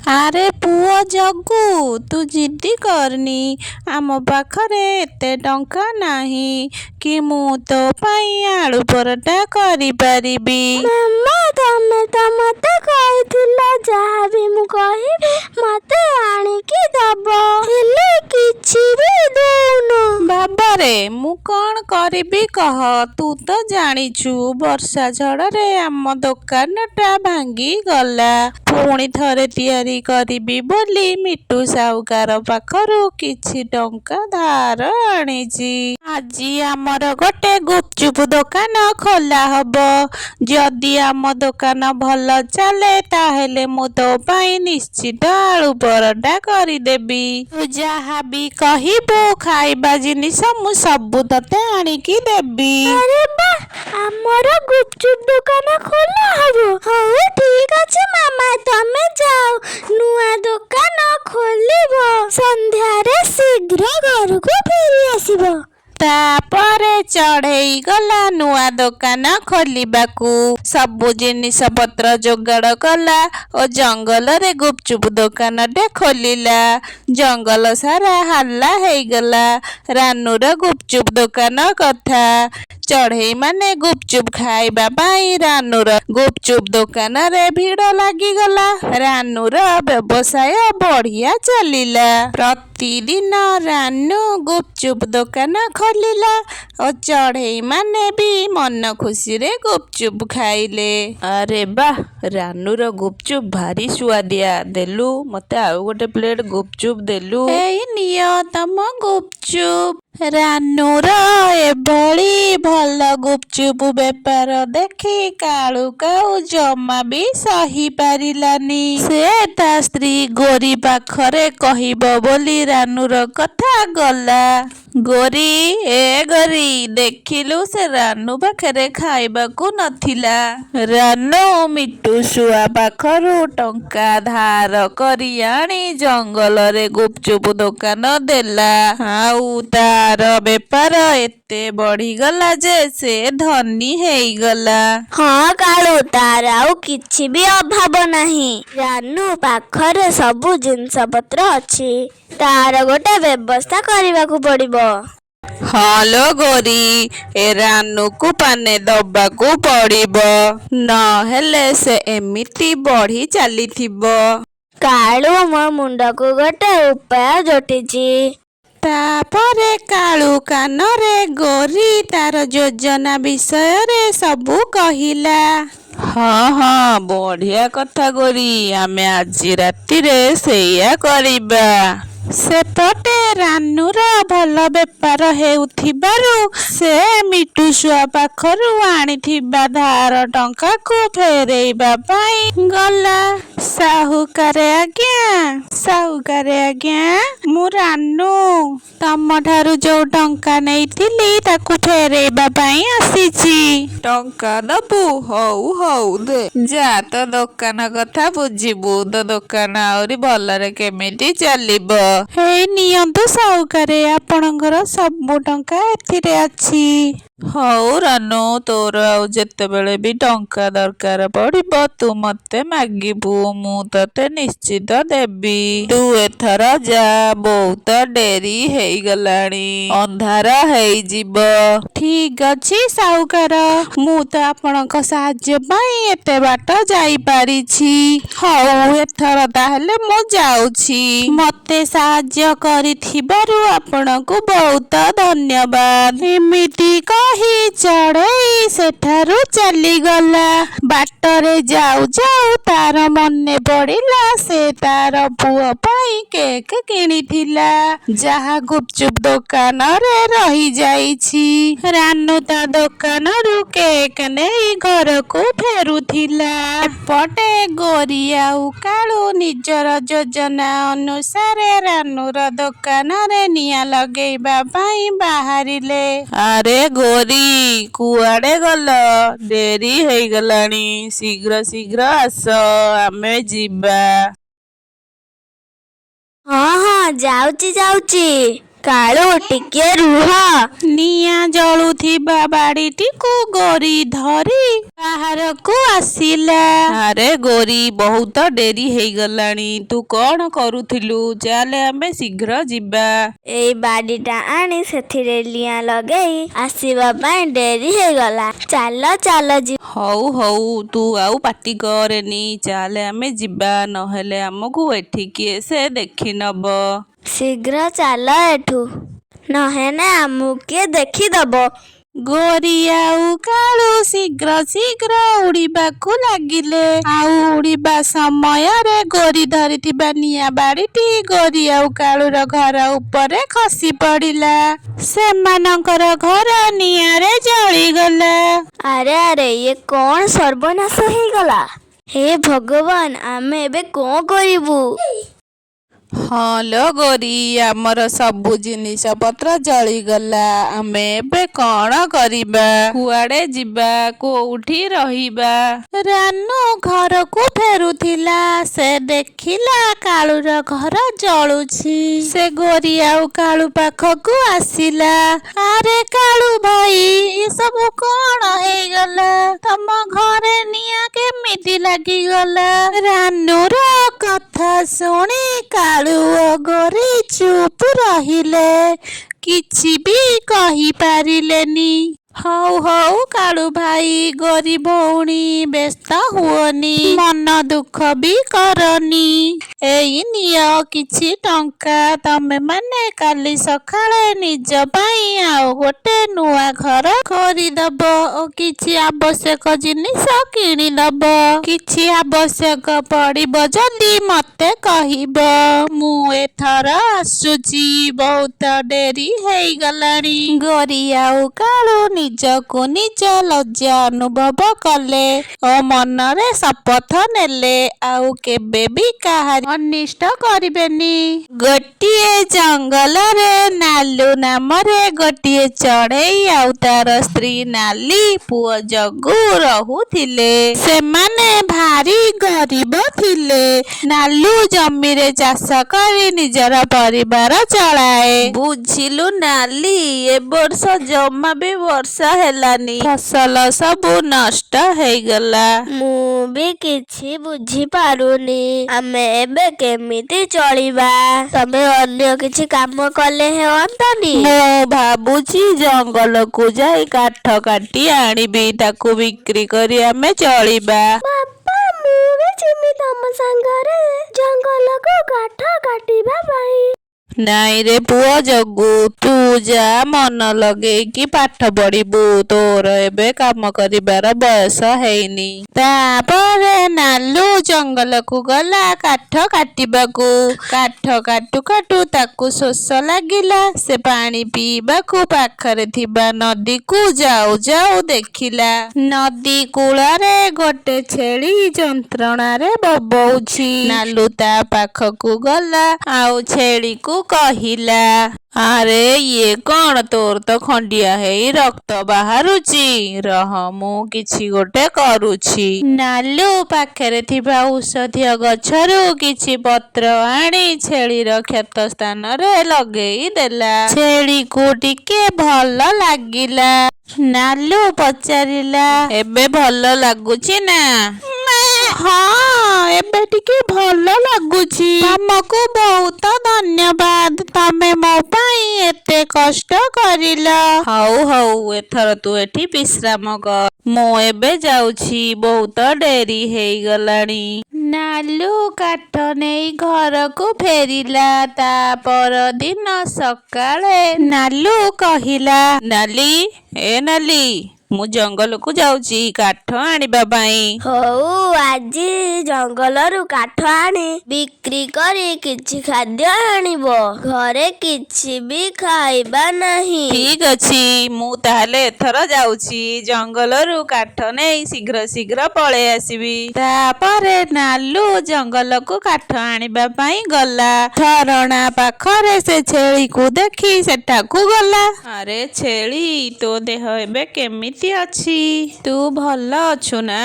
ଆରେ ପୁଅ ଜଗୁ, ତୁ ଜିଦ୍ଦି କରନି। ଆମ ପାଖରେ ଏତେ ଟଙ୍କା ନାହିଁ କି ମୁଁ ତୋ ପାଇଁ ଆଳୁ ପରଟା କରିପାରିବି। ମାମା, ତମେ ତ ମତେ କହିଥିଲ ଯାହାବି ମୁଁ କହିବି ମତେ ଆଣିକି ଦବ, ହେଲେ କିଛି ବି ଦଉନ। ବାବାରେ, ମୁଁ କ'ଣ କରିବି କହ? ତୁ ତ ଜାଣିଛୁ ବର୍ଷା ଝଡ଼ରେ ଆମ ଦୋକାନଟା ଭାଙ୍ଗିଗଲା। ପୁଣି ଥରେ ତିଆରି କରିବି ବୋଲି ମିଟୁ ସାହୁକାର ପାଖରୁ କିଛି ଟଙ୍କା ଧାର ଆଣିଛି। ଆଜି ଆମର ଗୋଟେ ଗୁପଚୁପ ଦୋକାନ ଖୋଲା ହବ। ଯଦି ଆମ ଦୋକାନ ଭଲ ଚାଲେ ତାହେଲେ ମୁଁ ତୋ ପାଇଁ ନିଶ୍ଚିତ ଆଳୁ ପରଟା କରିଦେବି। ତୁ ଯାହା ବି କହିବୁ ଖାଇବା ଜିନିଷ ମୁଁ ସବୁ ତତେ ଆଣିକି ଦେବି। ଆରେ ବା, ଆମର ଗୁପଚୁପ ଦୋକାନ ଖୋଲା ହବ। ହଉ ଠିକ ଅଛି ମାମା, ତମେ ଯାଅ, ନୂଆ ଦୋକାନ ଖୋଲିବ, ସନ୍ଧ୍ୟାରେ ଶୀଘ୍ର ଘରକୁ ଫେରି ଆସିବ। ତାପରେ ଚଢ଼େଇ ଗଲା ନୂଆ ଦୋକାନ ଖୋଲିବାକୁ। ସବୁ ଜିନିଷ ପତ୍ର ଯୋଗାଡ଼ କଲା ଓ ଜଙ୍ଗଲରେ ଗୁପଚୁପ ଦୋକାନଟେ ଖୋଲିଲା। ଜଙ୍ଗଲ ସାରା ହାଲ୍ଲା ହେଇଗଲା ରାନୁର ଗୁପଚୁପ ଦୋକାନ କଥା। ଚଢ଼େଇମାନେ ଗୁପଚୁପ ଖାଇବା ପାଇଁ ରାନୁର ଗୁପଚୁପ ଦୋକାନରେ ଭିଡ଼ ଲାଗିଗଲା। ରାନୁର ବ୍ୟବସାୟ ବଢ଼ିଆ ଚାଲିଲା। ପ୍ରତିଦିନ ରାନୁ ଗୁପଚୁପ ଦୋକାନ ଖୋଲିଲା ଓ ଚଢ଼େଇମାନେ ବି ମନ ଖୁସିରେ ଗୁପଚୁପ ଖାଇଲେ। ଆରେ ବା, ରାନୁର ଗୁପଚୁପ ଭାରି ସୁଆଦିଆ। ଦେଲୁ, ମତେ ଆଉ ଗୋଟେ ପ୍ଲେଟ ଗୁପଚୁପ ଦେଲୁ। ଏଇ ନିଅ ତମ ଗୁପଚୁପ। ରାନୁର ଏଭଳି ଭଲ ଗୁପଚୁପ ବେପାର ଦେଖି କାଳୁ କାଉ ଜମା ବି ସହି ପାରିଲାନି। ସେ ତା ସ୍ତ୍ରୀ ଗୋରି ପାଖରେ କହିବ ବୋଲି ରାନୁର କଥା ଗଲା। ଗୋରି, ଏ ଗୋରି, ଦେଖିଲୁ ସେ ରାନୁ ପାଖରେ ଖାଇବାକୁ ନଥିଲା। ରାନୁ ମିଟୁ ଶୁଆ ପାଖରୁ ଟଙ୍କା ଧାର କରି ଆଣି ଜଙ୍ଗଲରେ ଗୁପଚୁପ ଦୋକାନ ଦେଲା। ଆଉ ତାର ବେପାର ଏତେ ବଢିଗଲା ଯେ ସେ ଧନୀ ହେଇଗଲା। ହଁ କାଳୁ, ତାର ଆଉ କିଛି ବି ଅଭାବ ନାହିଁ। ରାନୁ ପାଖରେ ସବୁ ଜିନିଷ ପତ୍ର ଅଛି, ତାର ଗୋଟେ ବ୍ୟବସ୍ଥା କରିବାକୁ ପଡିବ। ହଁ ଲୋ ଗୋରି, ଏ ରାନୁକୁ ପାନେ ଦବାକୁ ପଡିବ, ନହେଲେ ସେ ଏମିତି ବଢି ଚାଲିଥିବ। କାଳୁ ମୋ ମୁଣ୍ଡକୁ ଗୋଟେ ଉପାୟ ଜୁଟିଛି। ତାପରେ କାଳୁ କାନରେ ଗୋରି ତାର ଯୋଜନା ବିଷୟରେ ସବୁ କହିଲା। ହଁ ହଁ, ବଢିଆ କଥା ଗୋରି, ଆମେ ଆଜି ରାତିରେ ସେଇଆ କରିବା। ସେପଟେ ରାନୁର ଭଲ ବେପାର ହେଉଥିବାରୁ ସେ ମିଟୁ ଶୁଆ ପାଖରୁ ଆଣିଥିବା ଧାର ଟଙ୍କାକୁ ଫେରେଇବା ପାଇଁ ଗଲା। ସାହୁକାରେ ଆଜ୍ଞା, ସାହୁକାରେ ଆଜ୍ଞା, ମୁଁ ରାନୁ ତମଠାରୁ ଯୋଉ ଟଙ୍କା ନେଇଥିଲି ତାକୁ ଫେରେଇବା ପାଇଁ ଆସିଛି। ଟଙ୍କା ଦବୁ? ହଉ ହଉ ଦେ, ଯା ତୋ ଦୋକାନ କଥା ବୁଝିବୁ। ତୋ ଦୋକାନ ଆହୁରି ଭଲରେ କେମିତି ଚାଲିବ। ହେଇ ନିଅନ୍ତୁ ସାହୁକାରେ, ଆପଣଙ୍କର ସବୁ ଟଙ୍କା ଏଥିରେ ଅଛି। ହଉ ରାନୁ, ତୋର ଆଉ ଯେତେବେଳେ ବି ଟଙ୍କା ଦରକାର ପଡିବ ତୁ ମତେ ମାଗିବୁ, ମୁଁ ତତେ ନିଶ୍ଚିତ ଦେବି। ତୁ ଏଥର ଯା, ବହୁତ ଡେରି ହେଇଗଲାଣି, ଅନ୍ଧାର ହେଇଯିବ। ଠିକ ଅଛି ସାହୁକାର, ମୁଁ ତ ଆପଣଙ୍କ ସାହାଯ୍ୟ ପାଇଁ ଏତେ ବାଟ ଯାଇପାରିଛି। ହଉ, ଏଥର ତାହେଲେ ମୁଁ ଯାଉଛି। ମତେ ସାହାଯ୍ୟ କରିଥିବାରୁ ଆପଣଙ୍କୁ ବହୁତ ଧନ୍ୟବାଦ। ଏମିତି କହି ଚଢ଼େଇ ସେଠାରୁ ଚାଲିଗଲା। ବାଟରେ ଯାଉ ଯାଉ ତାର ମନେ ପଡ଼ିଲା ସେ ତାର ପୁଅ ପାଇଁ କେକ୍ କିଣିଥିଲା, ଯାହା ଗୁପଚୁପ ଦୋକାନରେ ରହିଯାଇଛି। ରାନୁ ତା ଦୋକାନରୁ କେକ୍ ନେଇ ଘରକୁ ଫେରୁଥିଲା। ଏପଟେ ଗୋରି ଆଉ କାଳୁ ନିଜର ଯୋଜନା ଅନୁସାରେ ରାନୁର ଦୋକାନରେ ନିଆଁ ଲଗେଇବା ପାଇଁ ବାହାରିଲେ। ଆରେ ଗୋରି, କୁଆଡେ ଗଲ? ଡେରି ହେଇଗଲାଣି, ଶୀଘ୍ର ଶୀଘ୍ର ଆସ, ଆମେ ଯିବା। ହଁ ହଁ, ଯାଉଛି ଯାଉଛି। କାଳୁ ଟିକେ ରୁହ। ନିଆଁ ଜଳୁଥିବା ବାଡ଼ିଟିକୁ ଗୋରି ଧରି ବାହାରକୁ ଆସିଲା। ଆରେ ଗୋରି, ବହୁତ ଡେରି ହେଇଗଲାଣି। ତୁ କଣ କରୁଥିଲୁ? ଚାଲେ ଆମେ ଶୀଘ୍ର ଯିବା। ଏଇ ବାଡ଼ିଟା ଆଣି ସେଥିରେ ନିଆଁ ଲଗେଇ ଆସିବା ପାଇଁ ଡେରି ହେଇଗଲା। ଚାଲ ଚାଲ ଯିବା। ହଉ ହଉ, ତୁ ଆଉ ପାଟି କରେନି। ଚାଲେ ଆମେ ଯିବା, ନହେଲେ ଆମକୁ ଏଠି କିଏ ସେ ଦେଖିନବ। ଶୀଘ୍ର ଚାଲ ଏଠୁ, ନହେଲେ ଆମକୁ କିଏ ଦେଖିଦବ। ଗୋରି ଆଉ କାଳୁ ଶୀଘ୍ର ଶୀଘ୍ର ଉଡ଼ିବାକୁ ଲାଗିଲେ। ଆଉ ଉଡ଼ିବା ସମୟରେ ଗୋରି ଧରିଥିବା ନିଆଁ ବାଡ଼ିଟି ଗୋରି ଆଉ କାଳୁର ଘର ଉପରେ ଖସି ପଡ଼ିଲା। ସେମାନଙ୍କର ଘର ନିଆଁରେ ଜଳିଗଲା। ଆରେ ଆରେ, ଇଏ କଣ ସର୍ବନାଶ ହେଇଗଲା? ହେ ଭଗବାନ, ଆମେ ଏବେ କଣ କରିବୁ? ହଁ ଲୋ ଗୋରି, ଆମର ସବୁ ଜିନିଷ ପତ୍ର ଜଳିଗଲା। ଆମେ ଏବେ କଣ କରିବା? କୁଆଡ଼େ ଯିବା? କୋଉଠି ରହିବା? ରାନୁ ଘରକୁ ଫେରୁଥିଲା। ସେ ଦେଖିଲା କାଳୁର ଘର ଜଳୁଛି। ସେ ଗୋରି ଆଉ କାଳୁ ପାଖକୁ ଆସିଲା। ଆରେ କାଳୁ ଭାଇ, ଏସବୁ କଣ ହେଇଗଲା? ତମ ଘରେ ନିଆଁ କେମିତି ଲାଗିଗଲା? ରାନୁର କଥା ଶୁଣି କାଳୁ ଓ ଗୋରି ଚୁପ୍ ରହିଲେ, କିଛି ବି କହିପାରିଲେନି। ହଉ ହଉ କାଳୁ ଭାଇ, ଗୋରି ଭଉଣୀ, ବ୍ୟସ୍ତ ହୁଅନି, ମନ ଦୁଃଖ ବି କରନି। ଏଇ ନିଅ କିଛି ଟଙ୍କା। ତମେମାନେ କାଲି ସକାଳେ ନିଜ ପାଇଁ ଆଉ ଗୋଟେ ନୂଆ ଘର କରିଦବ ଓ କିଛି ଆବଶ୍ୟକ ଜିନିଷ କିଣିଦବ। କିଛି ଆବଶ୍ୟକ ପଡ଼ିବ ଯଦି ମତେ କହିବ। ମୁଁ ଏଥର ଆସୁଛି, ବହୁତ ଡେରି ହେଇଗଲାଣି। ଗୋରି ଆଉ କାଳୁ ନିଜକୁ ନିଜ ଲଜ୍ଜା ଅନୁଭବ କଲେ ଓ ମନରେ ଶପଥ ନେଲେ ଆଉ କେବେ ବି କାହାରି ଅନିଷ୍ଟ କରିବେନି। ଗୋଟିଏ ଜଙ୍ଗଲରେ ନାଲୁ ନାମରେ ଗୋଟିଏ ଚଢ଼େଇ ଆଉ ତାର ସ୍ତ୍ରୀ ନାଲି ପୁଅ ଜଗୁ ରହୁଥିଲେ। ସେମାନେ ଭାରି ଗରିବ ଥିଲେ। ନାଲୁ ଜମିରେ ଚାଷ କରି ନିଜର ପରିବାର ଚଳାଏ। ବୁଝିଲୁ ନାଲି, ଏ ବର୍ଷ ଜମା ବି ବର୍ଷା ହେଲାନି, ଫସଲ ସବୁ ନଷ୍ଟ ହେଇଗଲା। ମୁଁ ବି କିଛି ବୁଝିପାରୁନି, ଆମେ ଏବେ କେମିତି ଚଳିବା? ତମେ ଅନ୍ୟ କିଛି କାମ କଲେ ହୁଅନ୍ତାନି? ମୁଁ ଭାବୁଛି ଜଙ୍ଗଲକୁ ଯାଇ କାଠ କାଟି ଆଣିବି, ତାକୁ ବିକ୍ରି କରି ଆମେ ଚଳିବା। ବାପା, ମୁଁ ବି ଯିବି ତମ ସାଙ୍ଗରେ ଜଙ୍ଗଲକୁ କାଠ କାଟିବା ପାଇଁ। ନାଇଁ ରେ ପୁଅ ଜଗୁ, ତୁ ଯା ମନ ଲଗେଇକି ପାଠ ପଢିବୁ। ତୋର ଏବେ କାମ କରିବାର ବୟସ ହେଇନି। ତାପରେ ନାଲୁ ଜଙ୍ଗଲକୁ ଗଲା କାଠ କାଟିବାକୁ। କାଠ କାଟୁ କାଟୁ ତାକୁ ଶୋଷ ଲାଗିଲା। ସେ ପାଣି ପିଇବାକୁ ପାଖରେ ଥିବା ନଦୀକୁ ଯାଉ ଯାଉ ଦେଖିଲା, ନଦୀ କୂଳରେ ଗୋଟେ ଛେଳି ଯନ୍ତ୍ରଣାରେ ବୋବଉଛି। ନାଲୁ ତା ପାଖକୁ ଗଲା ଆଉ ଛେଳିକୁ କହିଲା, ଆରେ ଇଏ କଣ? ତୋର ତ ଖଣ୍ଡିଆ ହେଇ ରକ୍ତ ବାହାରୁଛି। ରହ, ମୁଁ କିଛି ଗୋଟେ କରୁଛି। ନାଲୁ ପାଖରେ ଥିବା ଔଷଧୀୟ ଗଛରୁ କିଛି ପତ୍ର ଆଣି ଛେଳିର କ୍ଷତ ସ୍ଥାନରେ ଲଗେଇ ଦେଲା। ଛେଳିକୁ ଟିକେ ଭଲ ଲାଗିଲା। ନାଲୁ ପଚାରିଲା, ଏବେ ଭଲ ଲାଗୁଛି ନା? ହଁ, ଏବେ ଟିକେ ଭଲ ଲାଗୁଛି। ତମକୁ ବହୁତ ଧନ୍ୟବାଦ, ତମେ ମୋ ପାଇଁ ଏତେ କଷ୍ଟ କରିଲ। ହଉ ହଉ, ଏଥର ତୁ ଏଠି ବିଶ୍ରାମ କର। ମୁଁ ଏବେ ଯାଉଛି, ବହୁତ ଡେରି ହେଇଗଲାଣି। ନାଲୁ କାଠ ନେଇ ଘରକୁ ଫେରିଲା। ତା ପରଦିନ ସକାଳେ ନାଲୁ କହିଲା, ନାଲି, ଏ ନାଲି, ମୁଁ ଜଙ୍ଗଲକୁ ଯାଉଛି କାଠ ଆଣିବା ପାଇଁ। ହଉ, ଆଜି ଜଙ୍ଗଲରୁ କାଠ ଆଣି ବିକ୍ରି କରି କିଛି ଖାଦ୍ୟ ଆଣିବ। ଘରେ କିଛି ବି ଖାଇବା ନାହିଁ। ଠିକ ଅଛି, ମୁଁ ତାହେଲେ ଏଥର ଯାଉଛି। ଜଙ୍ଗଲରୁ କାଠ ନେଇ ଶୀଘ୍ର ଶୀଘ୍ର ପଳେଇ ଆସିବି। ତାପରେ ନାଲୁ ଜଙ୍ଗଲକୁ କାଠ ଆଣିବା ପାଇଁ ଗଲା। ଝରଣା ପାଖରେ ସେ ଛେଳିକୁ ଦେଖି ସେଠାକୁ ଗଲା। ଆରେ ଛେଳି, ତୋ ଦେହ ଏବେ କେମିତି କେମିତି ଅଛି? ତୁ ଭଲ ଅଛୁ ନା?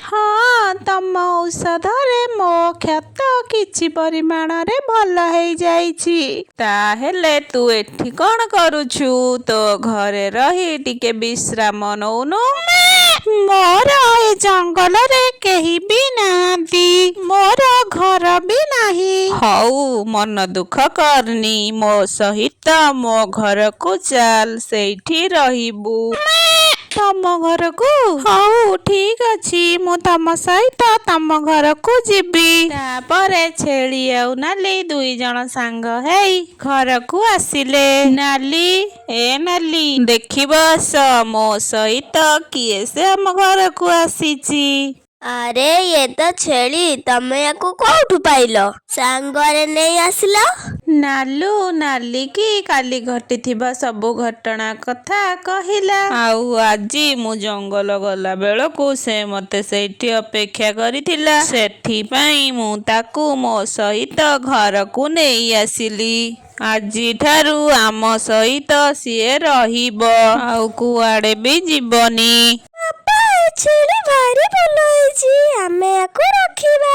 ହଁ, ତମ ଔଷଧରେ ମୋ କ୍ଷତ କିଛି ପରିମାଣରେ ଭଲ ହେଇଯାଇଛି। ତାହେଲେ ତୁ ଏଠି କ'ଣ କରୁଛୁ? ତୋ ଘରେ ରହି ଟିକେ ବିଶ୍ରାମ ନଉନୁ। ମୋର ଏ ଜଙ୍ଗଲରେ କେହି ବି ନାହାନ୍ତି, ମୋର ଘର ବି ନାହିଁ। ହଉ, ମନ ଦୁଃଖ କରନି, ମୋ ସହିତ ମୋ ଘରକୁ ଚାଲ, ସେଇଠି ରହିବୁ। ତମ ଘରକୁ? ହଉ ଠିକ ଅଛି, ମୁଁ ତମ ସହିତ ତମ ଘରକୁ ଯିବି। ତାପରେ ଛେଳି ଆଉ ନାଲି ଦୁଇ ଜଣ ସାଙ୍ଗ ହେଇ ଘରକୁ ଆସିଲେ। ନାଲି, ଏ ନାଲି, ଦେଖିବ ଆସ ମୋ ସହିତ କିଏ ସେ ଆମ ଘରକୁ ଆସିଛି। ଆରେ ଇଏ ତ ଛେଳି, ତମେ ୟାକୁ କୋଉଠୁ ପାଇଲ? ସାଙ୍ଗରେ ନେଇ ଆସିଲ? ନାଲୁ ନାଲିକି କାଲି ଘଟିଥିବା ସବୁ ଘଟଣା କଥା କହିଲା। ଆଉ ଆଜି ମୁଁ ଜଙ୍ଗଲ ଗଲା ବେଳକୁ ସେ ମତେ ସେଇଠି ଅପେକ୍ଷା କରିଥିଲା, ସେଥିପାଇଁ ମୁଁ ତାକୁ ମୋ ସହିତ ଘରକୁ ନେଇ ଆସିଲି। ଆଜିଠାରୁ ଆମ ସହିତ ସିଏ ରହିବ, ଆଉ କୁଆଡେ ବି ଯିବନି। ବାପା, ଏ ଛେଳି ଭାରି ଭଲ ହେଇଛି, ଆମେ ୟାକୁ ରଖିବା।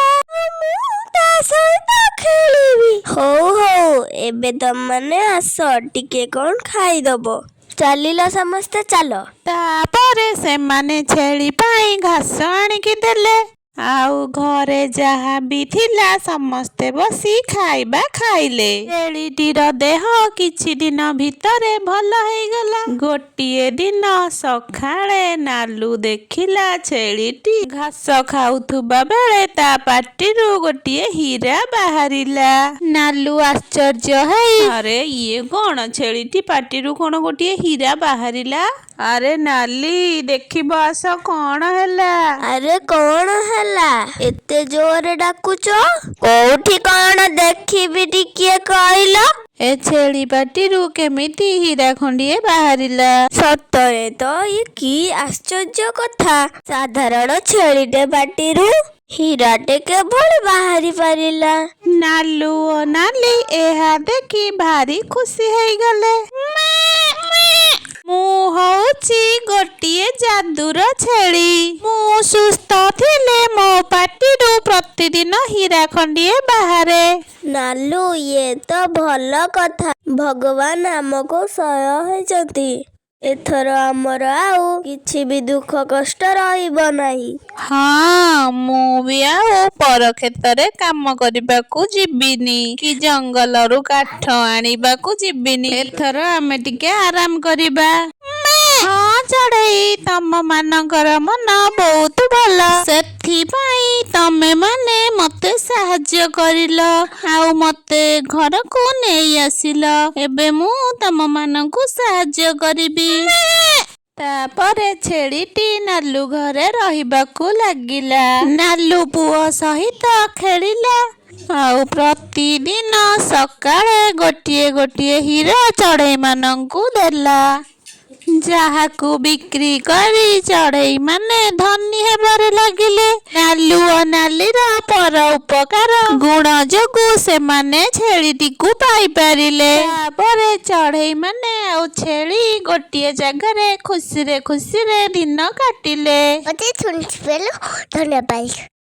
ମୁଁ ତା ସହିତ ଖେଳିବି। ହଉ ହଉ, ଏବେ ତମମାନେ ଆସ, ଟିକେ କ'ଣ ଖାଇଦବ। ଚାଲିଲ ସମସ୍ତେ, ଚାଲ। ତାପରେ ସେମାନେ ଛେଳି ପାଇଁ ଘାସ ଆଣିକି ଦେଲେ, ଆଉ ଘରେ ଯାହା ବି ଥିଲା ସମସ୍ତେ ବସି ଖାଇବା ଖାଇଲେ। ଛେଳିଟିର ଦେହ କିଛି ଦିନ ଭିତରେ ଭଲ ହେଇଗଲା। ଗୋଟିଏ ଦିନ ସକାଳେ ନାଲୁ ଦେଖିଲା ଛେଳିଟି ଘାସ ଖାଉଥିବା ବେଳେ ତା ପାଟିରୁ ଗୋଟିଏ ହୀରା ବାହାରିଲା। ନାଲୁ ଆଶ୍ଚର୍ଯ୍ୟ ହେଇ, ଆରେ ଇଏ କ'ଣ? ଛେଳିଟି ପାଟିରୁ କ'ଣ ଗୋଟିଏ ହୀରା ବାହାରିଲା? ଆରେ ନାଲି, ଦେଖିବ ଆସ କ'ଣ ହେଲା। ଆରେ କ'ଣ ହେଲା? ଏତେ ଜୋରରେ ଡାକୁଛ? କୋଉଠି କ'ଣ ଦେଖିବି, ଟିକିଏ କହିଲ? ଏ ଛେଳି ପାଟିରୁ କେମିତି ହୀରା ଖଣ୍ଡିଏ ବାହାରିଲା? ସତରେ ତ, ଇଏ କି ଆଶ୍ଚର୍ଯ୍ୟ କଥା। ସାଧାରଣ ଛେଳିଟେ ପାଟିରୁ ହୀରାଟେ କେଭଳି ବାହାରି ପାରିଲା? ନାଲୁ ଓ ନାଲି ଏହା ଦେଖି ଭାରି ଖୁସି ହେଇଗଲେ। ମୁଁ ହଉଛି ଗୋଟିଏ ଯାଦୁର ଛେଳି। ମୁଁ ସୁସ୍ଥ ଥିଲେ ମୋ ପାଟିରୁ ପ୍ରତିଦିନ ହୀରା ଖଣ୍ଡିଏ ବାହାରେ। ନାଲୁ, ଇଏ ତ ଭଲ କଥା। ଭଗବାନ ଆମକୁ ସହାୟ ହେଇଛନ୍ତି। ଏଥର ଆମର ଆଉ କିଛି ବି ଦୁଃଖ କଷ୍ଟ ରହିବ ନାହିଁ। ହଁ, ମୁଁ ବି ଆଉ ପର କ୍ଷେତରେ କାମ କରିବାକୁ ଯିବିନି, କି ଜଙ୍ଗଲରୁ କାଠ ଆଣିବାକୁ ଯିବିନି। ଏଥର ଆମେ ଟିକେ ଆରାମ କରିବା। ହଁ ଚଢ଼େଇ, ତମ ମାନଙ୍କର ମନ ବହୁତ ଭଲ, ସେଥିପାଇଁ ତମେ ମାନେ ମତେ ସାହାଯ୍ୟ କରିଲ, ଆଉ ମତେ ଘରକୁ ନେଇ ଆସିଲ। ଏବେ ମୁଁ ତମ ମାନଙ୍କୁ ସାହାଯ୍ୟ କରିବି। ତାପରେ ଛେଳିଟି ନାଲୁ ଘରେ ରହିବାକୁ ଲାଗିଲା। ନାଲୁ ପୁଅ ସହିତ ଖେଳିଲା, ଆଉ ପ୍ରତିଦିନ ସକାଳେ ଗୋଟିଏ ଗୋଟିଏ ହୀରା ଚଢ଼େଇ ମାନଙ୍କୁ ଦେଲା, ଯାହାକୁ ବିକ୍ରି କରି ଚଢ଼େଇ ମାନେ ଧନୀ ହେବାରେ ଲାଗିଲେ। ନାଲୁ ଓ ନାଲିର ପର ଉପକାର ଗୁଣ ଯୋଗୁ ସେମାନେ ଛେଳିଟିକୁ ପାଇପାରିଲେ। ତାପରେ ଚଢ଼େଇ ମାନେ ଆଉ ଛେଳି ଗୋଟିଏ ଜାଗାରେ ଖୁସିରେ ଖୁସିରେ ଦିନ କାଟିଲେ। ଧନ୍ୟବାଦ।